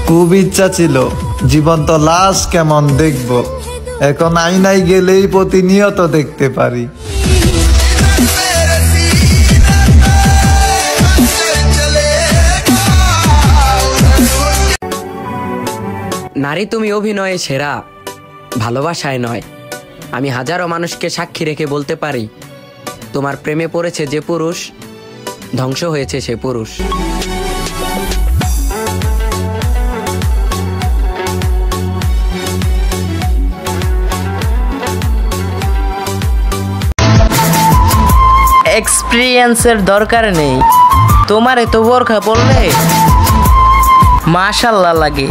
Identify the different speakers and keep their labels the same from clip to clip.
Speaker 1: খুব ইচ্ছা ছিল জীবন্ত লাশ কেমন দেখব, এখন আয়নায় গেলেই প্রতিনিয়ত দেখতে পারি।
Speaker 2: নারী তুমি অভিনয়ে সেরা, ভালোবাসায় নয়। আমি হাজারো মানুষকে সাক্ষী রেখে বলতে পারি, তোমার প্রেমে পড়েছে যে পুরুষ, ধ্বংস হয়েছে সে পুরুষ।
Speaker 3: এক্সপিরিয়েন্সের দরকার নেই, তোমার এত বোরখা পড়লে মাশাআল্লাহ লাগে।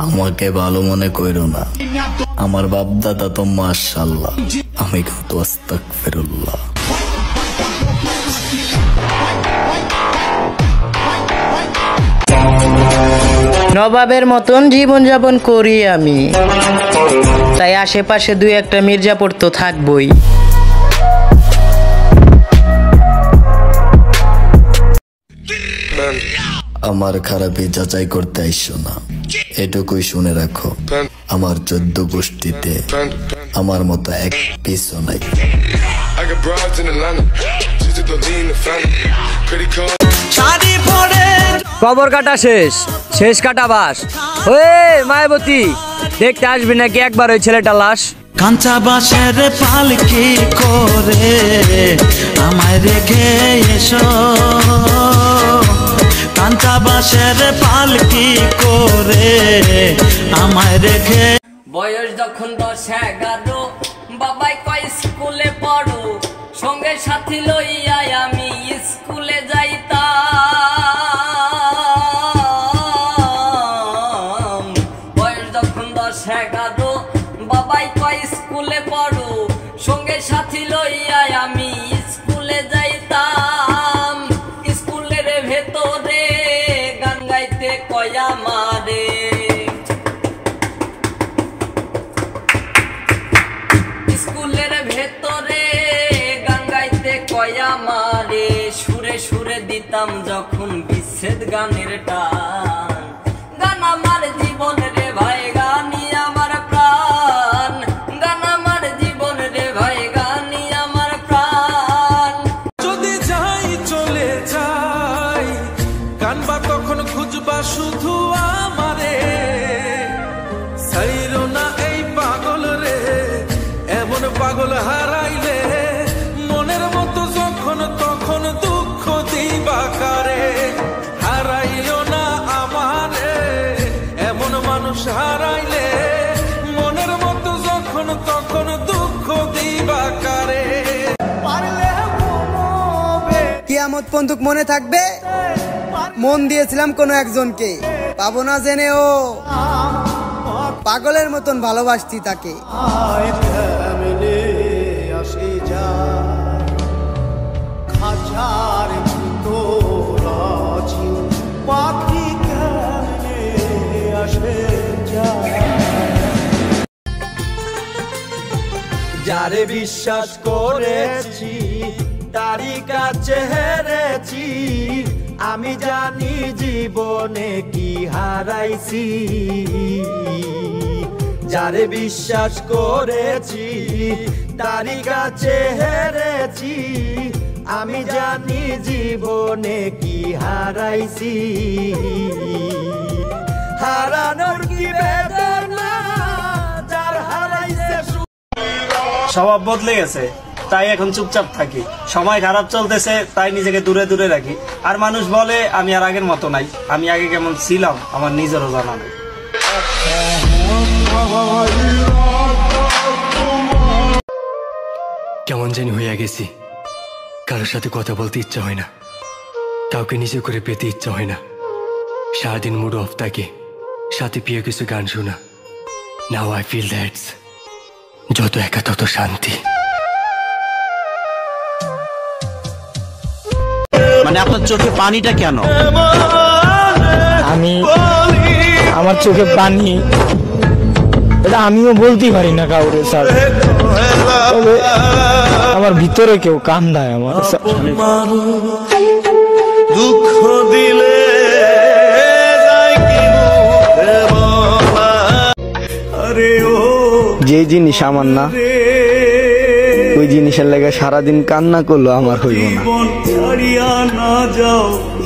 Speaker 4: আমাকে ভালো মনে কইরো না, আমার বাপ দাদা তো মাশাআল্লাহ, আমি কত আস্তাগফিরুল্লাহ।
Speaker 3: নবাবের মতন জীবনযাপন করি আমি, তাই আশেপাশে দুই একটা মির্জাপুর তো থাকবই।
Speaker 4: আমার খারাপই যাচাই করতে আইসো না, এটুকুই শুনে রাখো, আমার 14 গোষ্ঠীতে আমার মতো এক পিসও নাই।
Speaker 2: কবর কাটা শেষ, শেষ কাটা বাস। ওয়ে মায়াবতী, দেখতে আসবি নাকি একবার ওই ছেলেটা লাশ?
Speaker 5: কাঁচা বাঁশের পালকি করে আমায় রেখে এসো, কাঁচা বাঁশের পালকি করে আমায় রেখে।
Speaker 2: বয়স যখন 10-11, বাবাই কয় স্কুলে পড়ো, সঙ্গে সাথী লইয়া আমি স্কুলে যাইতাম। বয়স যখন 10-11, বাবাই কয় স্কুলে পড়ো, সঙ্গে সাথী লইয়া আমি স্কুলে যাইতাম। স্কুলের ভেতরে গান গাইতে কয় আমারে, স্কুলের ভেতরে গান গাইতে কয় আমারে। সুরে সুরে দিতাম যখন বিচ্ছেদ গানের টান, গান আমার জীবন রে ভাই, গানি আমার প্রাণ, গান আমার জীবন রে ভাই, গানি আমার প্রাণ।
Speaker 5: যদি যাই চলে যাই, কানবা তখন খুঁজবা শুধু আমারে, সাইরো না এই পাগল রে, এমন পাগল হারাইলে মনের মতো যখন তখন দুঃখ দিবা কারে। হারাইও না আমারে, এমন মানুষ হারাইলে মনের মতো যখন তখন দুঃখ দিবা কারে।
Speaker 6: কিয়ামত পর্যন্ত মনে থাকবে, মন দিয়েছিলাম কোনো একজনকে, পাবো না জেনেও পাগলের মতন ভালোবাসছি তাকে।
Speaker 5: যারে বিশ্বাস করেছি তারই কাছে হেরেছি, আমি জানি জীবনে কি হারাইছি। যারে বিশ্বাস করেছি তারই কাছে হেরেছি, আমি জানি জীবনে কি হারাইছি। হারানোর কি বেদনা যার হারাইছে।
Speaker 7: স্বভাব বদলে গেছে, তাই এখন চুপচাপ থাকি। সময় খারাপ চলতেছে, তাই নিজেকে দূরে দূরে রাখি। আর মানুষ বলে আমি আর আগের মতো নাই, আমি আগে কেমন ছিলাম আমার নিজেরও জানা নেই।
Speaker 8: কেমন জানি হইয়া গেছি, কারোর সাথে কথা বলতে ইচ্ছা হয় না, কাউকে নিজে করে পেতে ইচ্ছা হয় না। সারাদিন মুড অফ থাকে, সাথে প্রিয় কিছু গান শোনা। নাও আই ফিল দ্যাটস যত একা তত শান্তি।
Speaker 9: মানে আপনার চোখে পানিটা কেন?
Speaker 3: আমার চোখে পানি
Speaker 10: এটা আমিও বলতেই পারি না কাউরে স্যার, তবে আমার ভিতরে কেউ কান্দায় আমার স্যার।
Speaker 5: দুঃখ দিলে
Speaker 10: যে জিনিস আমার না, ওই জিনিসের লেগে সারাদিন কান্না করলো আমার হইব না।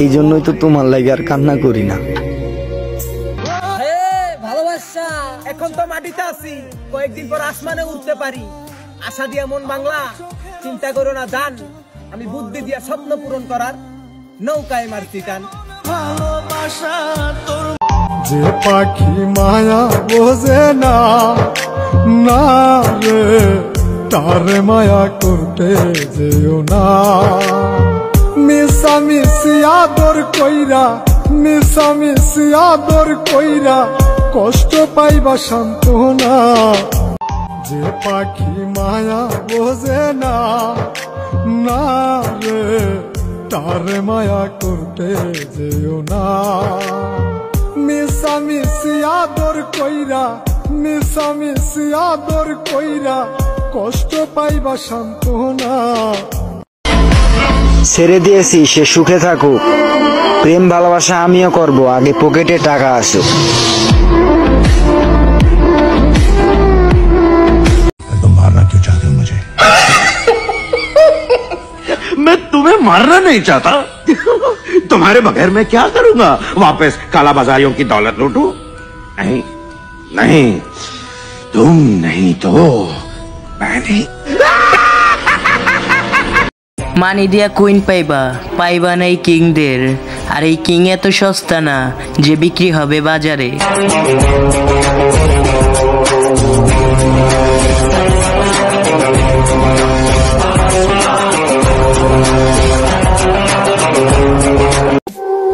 Speaker 10: এই জন্যই তো তোমার লাগে আর কান্না করি না।
Speaker 6: ভালোবাসা এখন তো মাটিতে আছি, কয়েকদিন পর আসমানে উঠতে পারি। আশা দিয়া মন বাংলা, চিন্তা করো না জান, আমি বুদ্ধি দিয়া স্বপ্ন পূরণ করার নৌকায় মারছি টান।
Speaker 5: ভালোবাসা তোর
Speaker 11: যে পাখি মায়া বোঝে না, না রে তারে মায়া করতে যেও না। মিশা মিশি আদর কইরা, মিশা মিশি আদর কইরা কষ্ট পাইবা সান্ত্বনা। যে পাখি মায়া বোঝে না, না রে তারে মায়া করতে যেও না। মিশা মিশি আদর কইরা, মিশা মিশি আদর কইরা কষ্ট পাইবা সান্ত্বনা।
Speaker 10: ছেড়ে দিয়েছি, সে সুখে থাকুক। প্রেম ভালোবাসা আমিও করব, আগে পকেটে টাকা আসুক।
Speaker 9: मैं तुम्हें मारना नहीं चाहता। तुम्हारे बगैर मैं क्या करूंगा? वापस काला बाजारियों की दौलत लूटूं? नहीं नहीं, तुम नहीं तो मैं नहीं।
Speaker 3: মানি দিয়া কুইন পাইবা, পাইবা নাই কিংদের। আর এই কিং এত সস্তা না যে বিক্রি হবে বাজারে।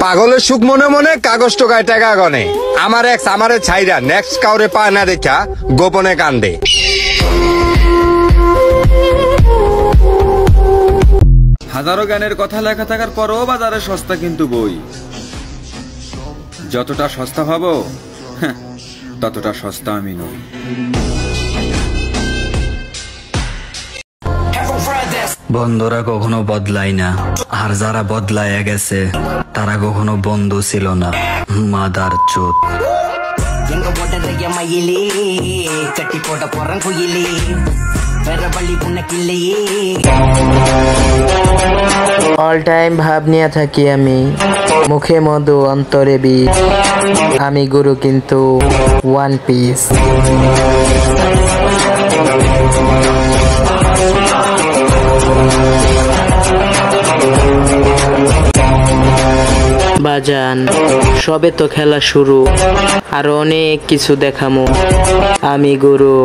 Speaker 12: পাগলের সুখ মনে মনে, কাগজ টোকায় টাকা গনে। আমার এক্স আমারে ছাইরা নেক্সট কাউরে পায় না দেখা গোপনে কান্দে।
Speaker 13: হাজারো জ্ঞানের কথা লেখা থাকার পরও বাজারে সস্তা কিন্তু বই। যতটা সস্তা ভাবো ততটা সস্তা আমি নই।
Speaker 4: বন্ধুরা কখনো বদলায় না, আর যারা বদলায় গেছে তারা কখনো বন্ধু ছিল না। মাদার চোদ।
Speaker 3: অল টাইম ভাব নিয়ে থাকি আমি, মুখে মধু অন্তরে বীজ। আমি গুরু কিন্তু ওয়ান পিস। বাজান সবে তো খেলা শুরু, আরো অনেক কিছু দেখামু। আমি গুরু।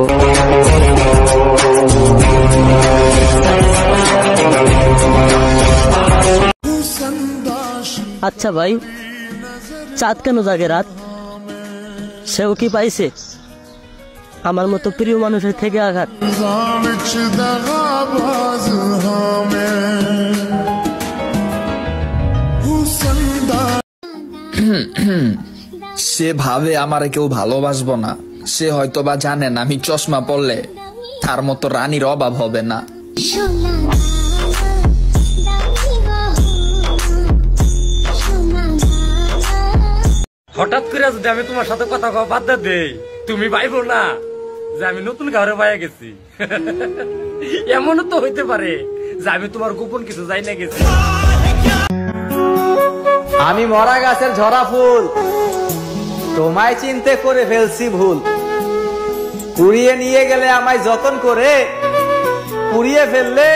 Speaker 14: আচ্ছা ভাই, চাঁদ কেন জাগে রাত? সেও কি পাইছে আমার মতো প্রিয় মানুষের থেকে আঘাত?
Speaker 15: সে ভাবে আমারে কেউ ভালোবাসবো না। সে হয়তো বা জানেন আমি চশমা পরলে তার মতো রানীর অভাব হবে না।
Speaker 7: হঠাৎ করে যদি আমি তোমার সাথে কথা কওয়া বাদ দেই, তুমি ভাইবো না যে আমি নতুন ঘরে পাইয়া গেছি। এমনও তো হইতে পারে যে আমি তোমার গোপন কিছু যাই না গেছি।
Speaker 16: আমি মরা গাছের ঝরা ফুল, তোমায় চিনতে করে ফেলছি ভুল। কুড়িয়ে নিয়ে গেলে আমায় যতন করে, কুড়িয়ে ফেললে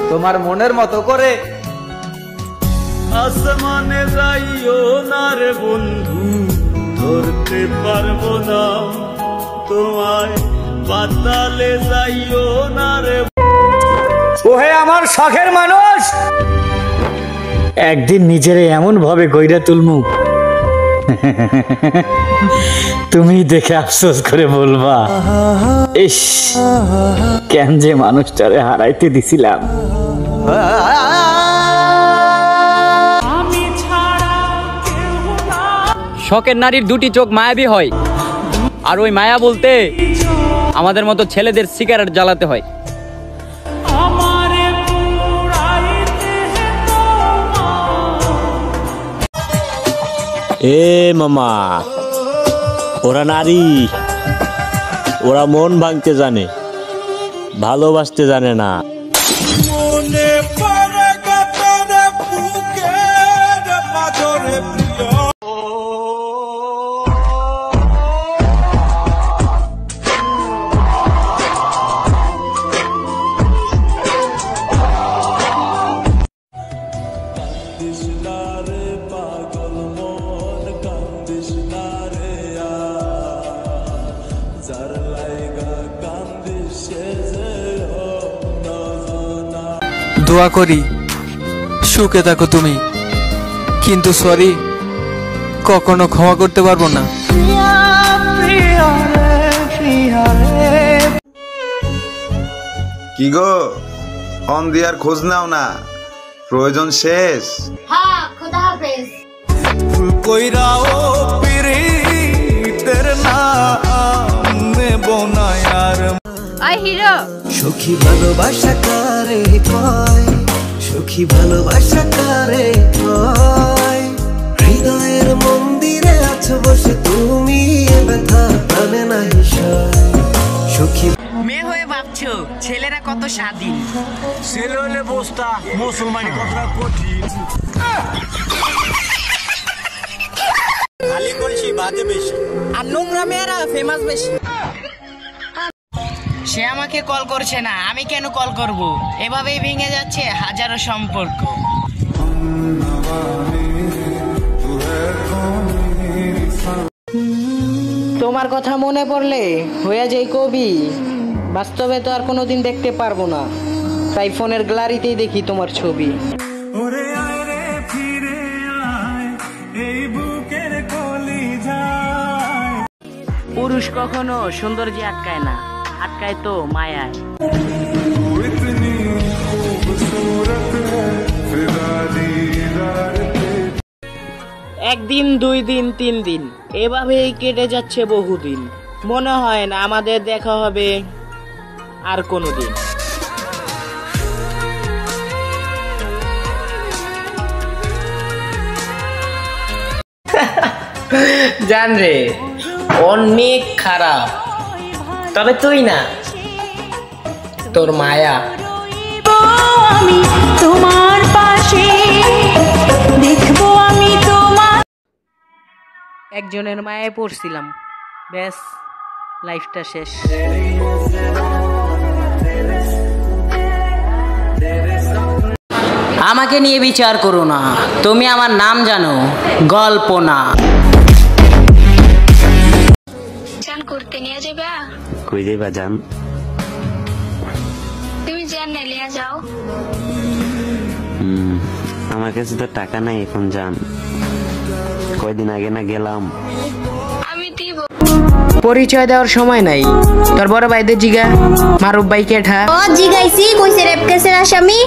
Speaker 16: তোমার মনের মতো করে।
Speaker 5: আসমানে যাইও না রে বন্ধু, ধরতে পারবো না তোমায়। পাতালে যাইও না রে।
Speaker 10: ওহে আমার শখের মানুষ, একদিন নিজেরে এমন ভাবে গইরা তুলমু তুমি দেখে আফসোস করে বলবা, ইস কেন যে মানুষটারে হারাইতে দিছিলাম।
Speaker 17: শখের নারীর দুটি চোখ মায়াবী হয়, আর ওই মায়া বলতে আমাদের মতো ছেলেদের সিগারেট জ্বালাতে হয়।
Speaker 18: এ মামা, ওরা নারী, ওরা মন ভাঙতে জানে, ভালোবাসতে জানে না।
Speaker 19: দোয়া করি সুখে থাকো তুমি, কিন্তু সরি কখনো ক্ষমা করতে পারবো না।
Speaker 1: কি গো, অন দিয়ার খোঁজ নাও না, প্রয়োজন শেষ।
Speaker 20: হ্যাঁ, খোদা হাফেজ।
Speaker 5: ফুল কইরা ও পিরিতের নাম নেব না আর।
Speaker 20: আই হিরো,
Speaker 21: সখী ভালোবাসা কারে কয়, সখী ভালোবাসা কারে কয়, হৃদয়ের মন্দিরে আছো বসে তুমি, এ ব্যথা প্রাণে নাই সয়। সখী
Speaker 22: মেয়ে হয়ে ভাবছো ছেলেরা কত স্বাধীন,
Speaker 5: ছেলে হলে বস্তা, মুসলমানি কতটা কঠিন।
Speaker 22: খালি কলসি বাজে বেশি, আর নোংরা মেয়েরা ফেমাস বেশি। সে আমাকে কল করছে না, আমি কেন কল করব? এভাবেই ভেঙে যাচ্ছে হাজারো সম্পর্ক। তোমার কথা মনে পড়লে হয়ে যায় কবি, বাস্তবে তো আর কোনোদিন দেখতে পারবো না, তাই ফোনের গ্যালারিতেই দেখি তোমার ছবি। পুরুষ কখনো সৌন্দর্যে আটকায় না, আটকায় তো মায়ায়। একদিন, 2 দিন, 3 দিন, এভাবেই কেটে যাচ্ছে বহুদিন। মনে হয় না আমাদের দেখা হবে আর কোনোদিন। জান রে, অনেক খারাপ, তবে তুই না, তোর মায়া।
Speaker 20: আমি তোমার পাশে দেখবো, আমি তোমার।
Speaker 22: একজনের মায়ায় পড়ছিলাম, ব্যাস লাইফটা শেষ। আমাকে নিয়ে বিচার করো না, তুমি আমার নাম জানো, গল্প না।
Speaker 20: চান করতে নিয়ে যাবা?
Speaker 18: কই যাইবা জান?
Speaker 20: তুমি জান না, লিয়া যাও।
Speaker 18: আমার কাছে তো টাকা নাই এখন জান, কয়দিন আগে না গেলাম।
Speaker 20: আমি দিব।
Speaker 22: পরিচয় দেওয়ার সময় নাই, তোর বড় ভাইদের জিগা, মারুফ ভাই কেঠা।
Speaker 20: ও জিগাইছি, কইছে রেপ কেসের আসামি।